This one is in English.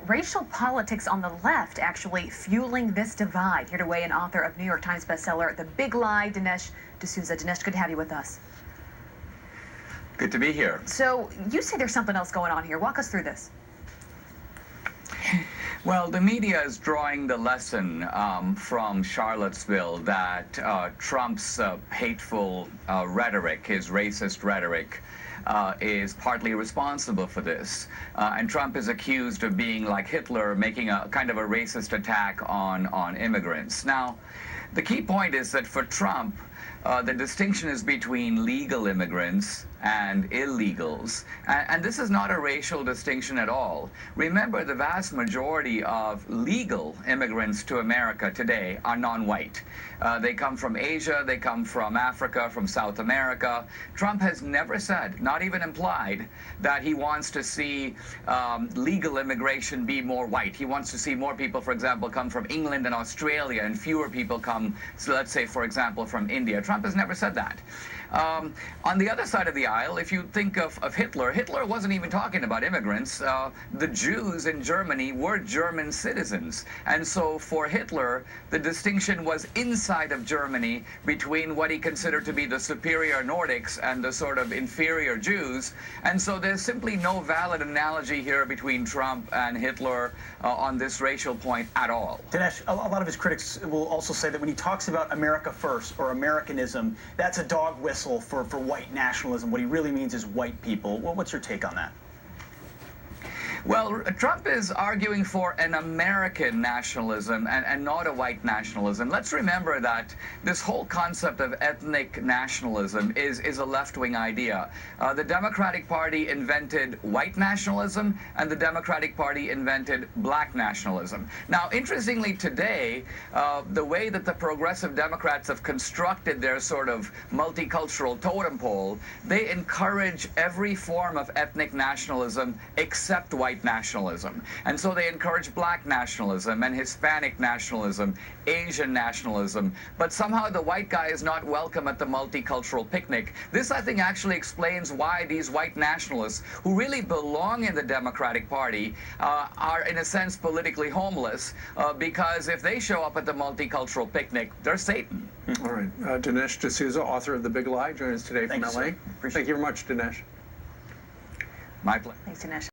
racial politics on the left actually fueling this divide? Here to weigh in, author of New York Times bestseller, The Big Lie, Dinesh D'Souza. Dinesh, good to have you with us. Good to be here. So you say there's something else going on here. Walk us through this. Well, the media is drawing the lesson from Charlottesville that Trump's hateful rhetoric, his racist rhetoric, is partly responsible for this. And Trump is accused of being like Hitler, making a kind of a racist attack on immigrants. Now, the key point is that for Trump, the distinction is between legal immigrants and illegals. And this is not a racial distinction at all. Remember, the vast majority of legal immigrants to America today are non-white. They come from Asia, they come from Africa, from South America. Trump has never said, not even implied, that he wants to see legal immigration be more white. He wants to see more people, for example, come from England and Australia, and fewer people come, so let's say, for example, from India. Trump has never said that. On the other side of the aisle, if you think of Hitler, Hitler wasn't even talking about immigrants. The Jews in Germany were German citizens. And so for Hitler, the distinction was inside of Germany between what he considered to be the superior Nordics and the sort of inferior Jews. And so there's simply no valid analogy here between Trump and Hitler on this racial point at all. Dinesh, a lot of his critics will also say that when he talks about America first or Americanism, that's a dog whistle for white nationalism. What he really means is white people. Well, what's your take on that? Well, Trump is arguing for an American nationalism and not a white nationalism. Let's remember that this whole concept of ethnic nationalism is a left-wing idea. The Democratic Party invented white nationalism, and the Democratic Party invented black nationalism. Now, interestingly, today, the way that the progressive Democrats have constructed their sort of multicultural totem pole, they encourage every form of ethnic nationalism except white nationalism. And so they encourage black nationalism and Hispanic nationalism, Asian nationalism, but somehow the white guy is not welcome at the multicultural picnic. This, I think, actually explains why these white nationalists, who really belong in the Democratic Party, are in a sense politically homeless, because if they show up at the multicultural picnic, they're Satan. All right. Dinesh D'Souza, author of The Big Lie, joins us today from LA. Thank you very much, Dinesh. My pleasure. Thanks, Dinesh.